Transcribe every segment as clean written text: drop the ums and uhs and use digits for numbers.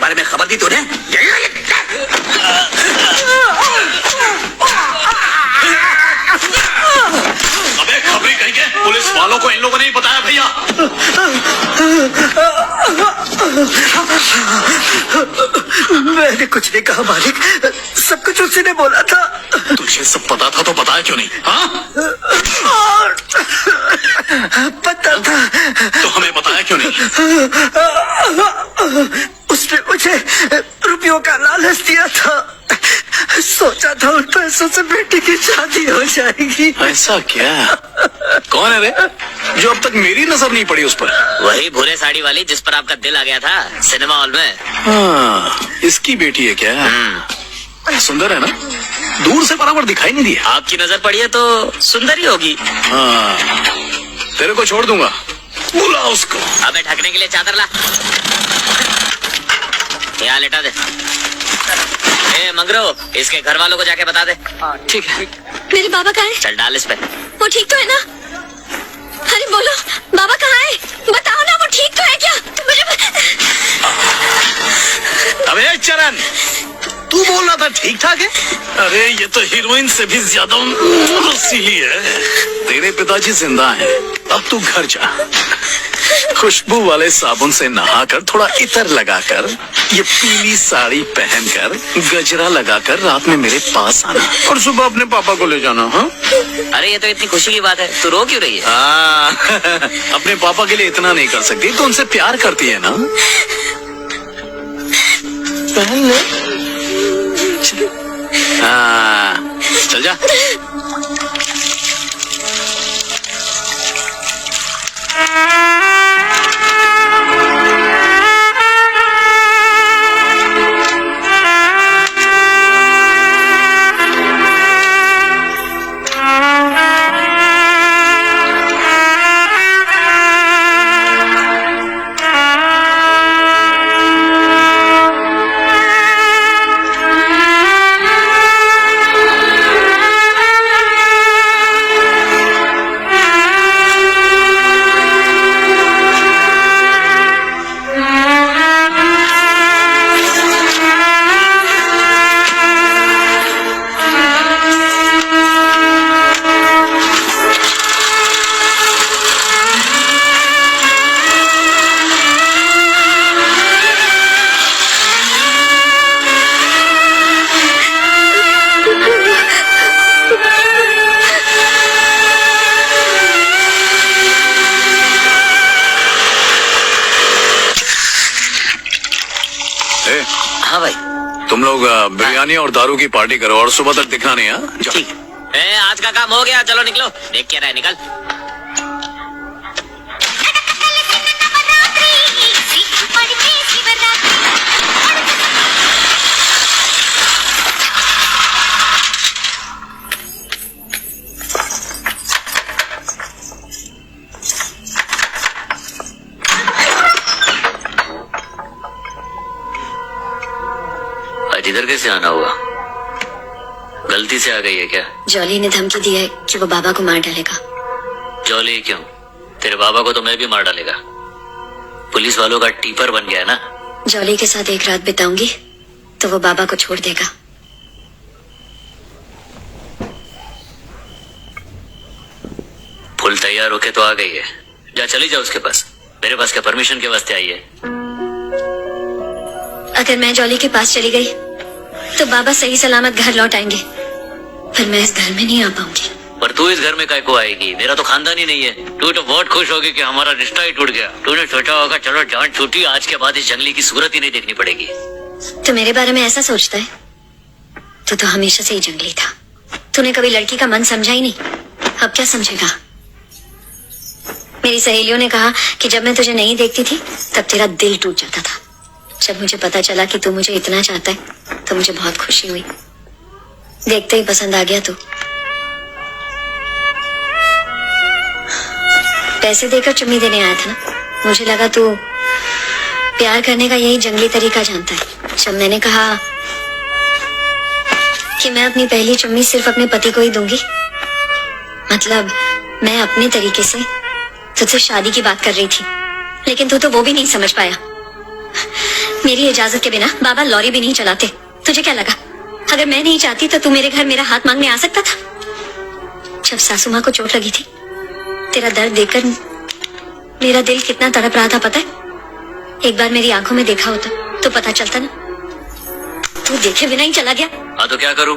बारे में खबर दी तूने? अबे खबरी कहीं के, पुलिस वालों को इन लोगों ने ही बताया भैया। मैंने कुछ नहीं कहा मालिक, सब कुछ उसी ने बोला था। तुझे सब पता था तो बताया क्यों नहीं? हाँ? पता था तो हमें बताया क्यों नहीं? उसने मुझे रुपयों का लालच दिया था। सोचा था उन पैसों से बेटी की शादी हो जाएगी। ऐसा क्या? कौन है रे जो अब तक मेरी नजर नहीं पड़ी उस पर? वही भूरे साड़ी वाली जिस पर आपका दिल आ गया था सिनेमा हॉल में। हाँ, इसकी बेटी है क्या? सुंदर है ना? दूर से बराबर दिखाई नहीं दिया। आपकी नजर पड़ी है तो सुंदर ही होगी। हाँ, तेरे को छोड़ दूंगा, बुला उसको। अबे ढकने के लिए चादर ला, यहाँ लेटा दे। ए मंगरो, इसके घर वालों को जाके बता दे। ठीक है। मेरे बाबा कहाँ है? चल डाल इस पे। वो ठीक तो है ना? अरे बोलो, बाबा कहाँ है? बताओ ना, वो ठीक तो है क्या? मुझे अबे चरण, तू बोल रहा था ठीक ठाक है? अरे ये तो हीरोइन से भी ज्यादा रसीली है। तेरे पिताजी जिंदा हैं, अब तू घर जा। खुशबू वाले साबुन से नहाकर, थोड़ा इतर लगाकर, ये पीली साड़ी पहनकर, गजरा लगाकर रात में मेरे पास आना और सुबह अपने पापा को ले जाना। हाँ? अरे ये तो इतनी खुशी की बात है, तू रो क्यों रही है? अपने पापा के लिए इतना नहीं कर सकती तो उनसे प्यार करती है ना? पहन ले। हाँ, चल जा। हाँ भाई, तुम लोग बिरयानी और दारू की पार्टी करो और सुबह तक दिखना नहीं। हाँ, ठीक है। आज का काम हो गया, चलो निकलो। देख क्या रहा है, निकल। आज इधर कैसे आना हुआ? गलती से आ गई है क्या? जॉली ने धमकी दी है कि वो बाबा को मार डालेगा। जॉली क्यों? तेरे बाबा को तो मैं भी मार डालेगा। पुलिस वालों का टीपर बन गया है ना? जॉली के साथ एक रात बिताऊंगी तो वो बाबा को छोड़ देगा। फुल तैयार होके तो आ गई है, जा चली जाओ उसके पास। मेरे पास क्या परमिशन के वास्ते आई है? अगर मैं जॉली के पास चली गई तो बाबा सही सलामत घर लौट आएंगे, पर मैं इस घर में नहीं आ पाऊंगी। पर तू इस घर में काय को आएगी? मेरा तो खानदान ही नहीं है। तू तो बहुत खुश होगी कि हमारा रिश्ता ही टूट गया। तूने सोचा होगा चलो जान छूटी, आज के बाद इस जंगली की सूरत ही नहीं देखनी पड़ेगी। तो मेरे बारे में ऐसा सोचता है तो हमेशा से ही जंगली था। तूने कभी लड़की का मन समझा ही नहीं, अब क्या समझेगा? मेरी सहेलियों ने कहा कि जब मैं तुझे नहीं देखती थी तब तेरा दिल टूट जाता था। जब मुझे पता चला कि तू मुझे इतना चाहता है तो मुझे बहुत खुशी हुई। देखते ही पसंद आ गया तू। पैसे देकर चुम्मी देने आया था ना? मुझे लगा तू प्यार करने का यही जंगली तरीका जानता है। जब मैंने कहा कि मैं अपनी पहली चुम्मी सिर्फ अपने पति को ही दूंगी, मतलब मैं अपने तरीके से तुझसे शादी की बात कर रही थी, लेकिन तू तो वो भी नहीं समझ पाया। मेरी इजाजत के बिना बाबा लॉरी भी नहीं चलाते। तुझे क्या लगा अगर मैं नहीं चाहती तो तू मेरे घर मेरा हाथ मांगने आ सकता था? जब सासू माँ को चोट लगी थी तेरा दर्द देखकर मेरा दिल कितना तड़प रहा था पता है? एक बार मेरी आंखों में देखा होता तो पता चलता ना। तू देखे बिना ही चला गया। हाँ तो क्या करूं?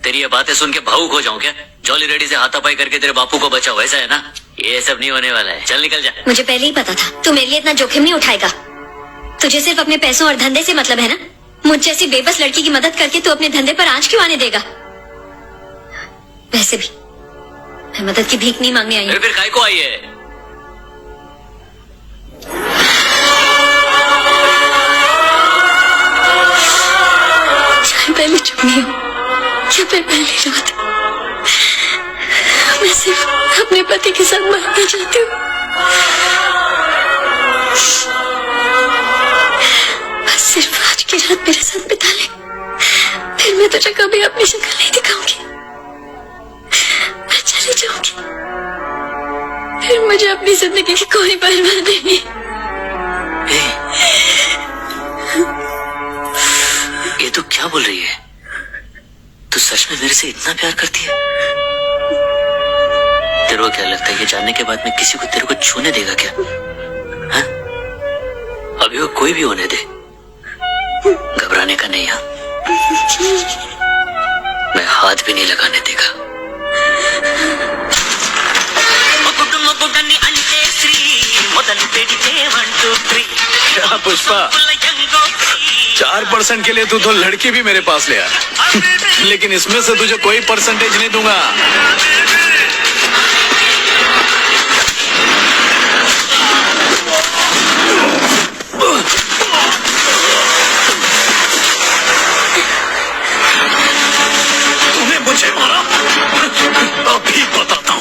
तेरी ये बातें सुन के भावुक हो जाऊं क्या? जॉली रेडी से हाथापाई करके तेरे बापू को बचाओ, ऐसा है ना? ये सब नहीं होने वाला है, चल निकल जा। मुझे पहले ही पता था तू मेरे लिए इतना जोखिम नहीं उठाएगा। तुझे सिर्फ अपने पैसों और धंधे से मतलब है ना? मुझ जैसी बेबस लड़की की मदद करके तू अपने धंधे पर आंच क्यों आने देगा? वैसे भी मैं मदद की भीख नहीं मांगने आई हूँ। फिर काय को आई है? चाहे पहले चुनी हो या फिर पहली रात, मैं सिर्फ अपने पति के साथ मरना चाहती हूँ। बस सिर्फ आज की रात मेरे साथ बिता ले, फिर मैं तुझे कभी अपनी शक्ल नहीं दिखाऊंगी। मैं चली जाऊंगी, फिर मुझे अपनी जिंदगी की कोई परवाह नहीं। ये तो क्या बोल रही है? तू सच में मेरे से इतना प्यार करती है? तेरे को क्या लगता है ये जानने के बाद मैं किसी को तेरे को छूने देगा क्या? हाँ? अभी वो कोई भी होने दे, घबराने का नहीं। हाँ, मैं हाथ भी नहीं लगाने देगा। क्या पुष्पा, 4% के लिए तू तो लड़की भी मेरे पास ले आ, लेकिन इसमें से तुझे कोई परसेंटेज नहीं दूंगा। तूने मुझे मारा, अभी बताता हूँ।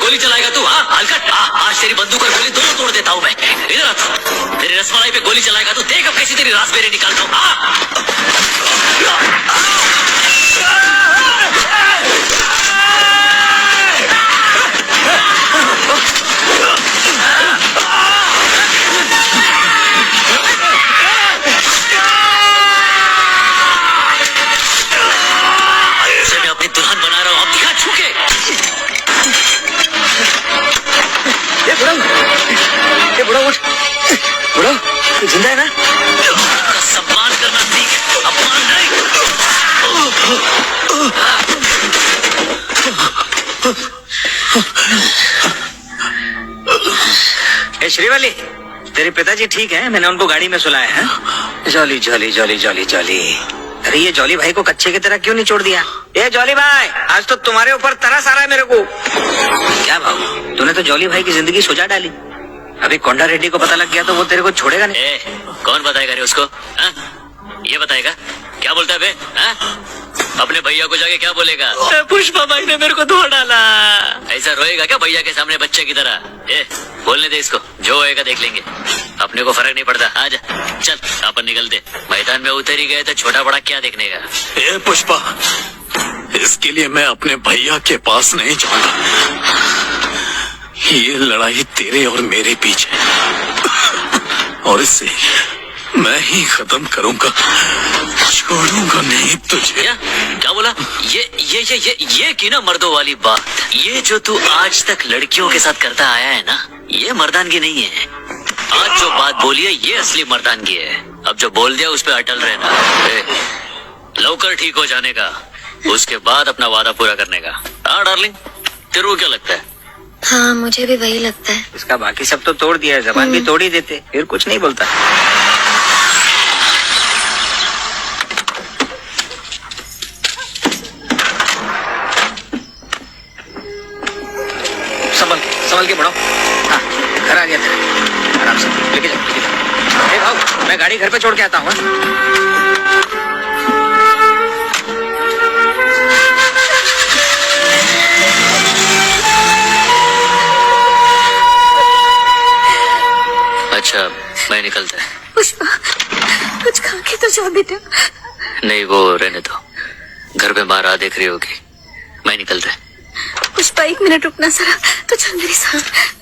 गोली चलाएगा तू? हाँ हलकट, आज तेरी बंदूक और गोली दोनों तोड़ देता हूँ मैं। इधर आ तू, तेरी रसमलाई पे गोली चलाएगा तू, देख अब कैसी तेरी रास्पबेरी निकालता हूँ। मैं अपनी दुल्हन बना रहा हूँ, अब दिखा छू के। ये बुढ़ा उठ, बुढ़ा तू जिंदा है ना? सम्मान करना सीख, अपमान नहीं। श्रीवल्ली, तेरे पिताजी ठीक है? मैंने उनको गाड़ी में सुलाया है। Jolly jolly jolly jolly jolly. अरे ये जॉली भाई को कच्चे की तरह क्यों नहीं छोड़ दिया? ये जॉली भाई, आज तो तुम्हारे ऊपर तरस आ रहा है मेरे को। क्या भाऊ, तूने तो जॉली भाई की जिंदगी सुझा डाली। अभी कोंडा रेड्डी को पता लग गया तो वो तेरे को छोड़ेगा नहीं। कौन बताएगा रे उसको? ये बताएगा? क्या बोलता है बे? अपने भैया को जाके क्या बोलेगा? पुष्पा भाई ने मेरे को धो डाला। ऐसा रोएगा क्या भैया के सामने बच्चे की तरह? बोलने दे इसको, जो होएगा देख लेंगे, अपने को फर्क नहीं पड़ता। आजा चल, अपन निकलते। मैदान में उतर ही गए तो छोटा बड़ा क्या देखने का। पुष्पा, इसके लिए मैं अपने भैया के पास नहीं जाऊंगा। ये लड़ाई तेरे और मेरे बीच है और इसे मैं ही खत्म करूंगा, छोड़ूंगा नहीं तुझे। क्या बोला? ये की ना मर्दों वाली बात। ये जो तू आज तक लड़कियों के साथ करता आया है ना, ये मर्दानगी नहीं है। आज जो बात बोली है ये असली मर्दानगी है। अब जो बोल दिया उस पे अटल रहना। लवकर ठीक हो जाने का, उसके बाद अपना वादा पूरा करने का। हाँ डार्लिंग, तेरे को क्या लगता है? हाँ मुझे भी वही लगता है। इसका बाकी सब तो तोड़ दिया है, जबान भी तोड़ ही देते, फिर कुछ नहीं बोलता। संभल के बढ़ो। हाँ घर आ गया था, आराम से लेके जाओ, लेके जाओ। भाव मैं गाड़ी घर पे छोड़ के आता हूँ। अच्छा मैं निकलता है। पुष्पा कुछ खा के तो जा बेटा। नहीं वो रहने दो, घर पे माँ राह देख रही होगी। मैं निकलता है। पुष्पा 1 मिनट रुकना जरा, तो चल मेरे साथ।